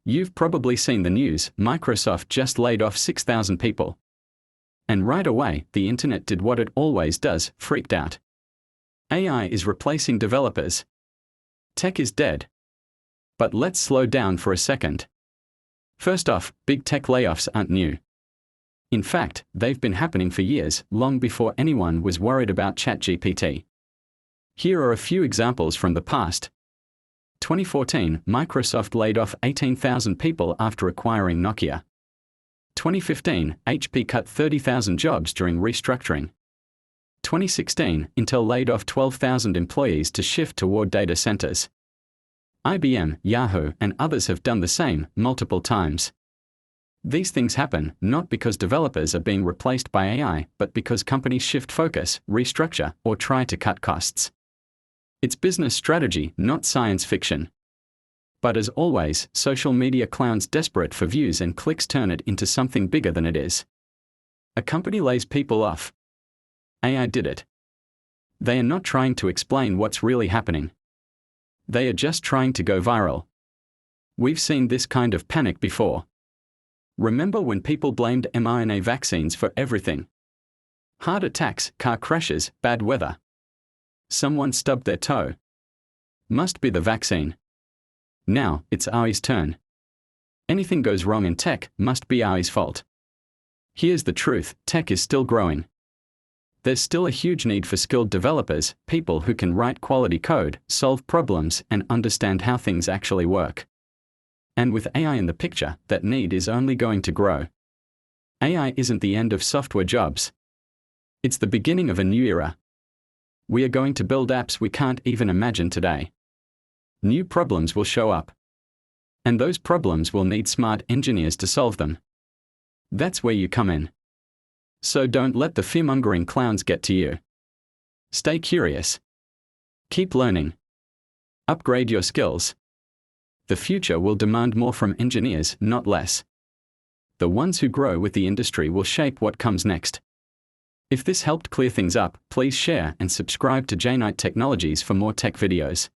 You've probably seen the news, Microsoft just laid off 6,000 people. And right away, the internet did what it always does, freaked out. AI is replacing developers. Tech is dead. But let's slow down for a second. First off, big tech layoffs aren't new. In fact, they've been happening for years, long before anyone was worried about ChatGPT. Here are a few examples from the past. 2014, Microsoft laid off 18,000 people after acquiring Nokia. 2015, HP cut 30,000 jobs during restructuring. 2016, Intel laid off 12,000 employees to shift toward data centers. IBM, Yahoo, and others have done the same, multiple times. These things happen not because developers are being replaced by AI, but because companies shift focus, restructure, or try to cut costs. It's business strategy, not science fiction. But as always, social media clowns desperate for views and clicks turn it into something bigger than it is. A company lays people off. AI did it. They are not trying to explain what's really happening. They are just trying to go viral. We've seen this kind of panic before. Remember when people blamed mRNA vaccines for everything? Heart attacks, car crashes, bad weather. Someone stubbed their toe. Must be the vaccine. Now, it's AI's turn. Anything goes wrong in tech, must be AI's fault. Here's the truth, tech is still growing. There's still a huge need for skilled developers, people who can write quality code, solve problems, and understand how things actually work. And with AI in the picture, that need is only going to grow. AI isn't the end of software jobs. It's the beginning of a new era. We are going to build apps we can't even imagine today. New problems will show up. And those problems will need smart engineers to solve them. That's where you come in. So don't let the fear-mongering clowns get to you. Stay curious. Keep learning. Upgrade your skills. The future will demand more from engineers, not less. The ones who grow with the industry will shape what comes next. If this helped clear things up, please share and subscribe to J-Knight Technologies for more tech videos.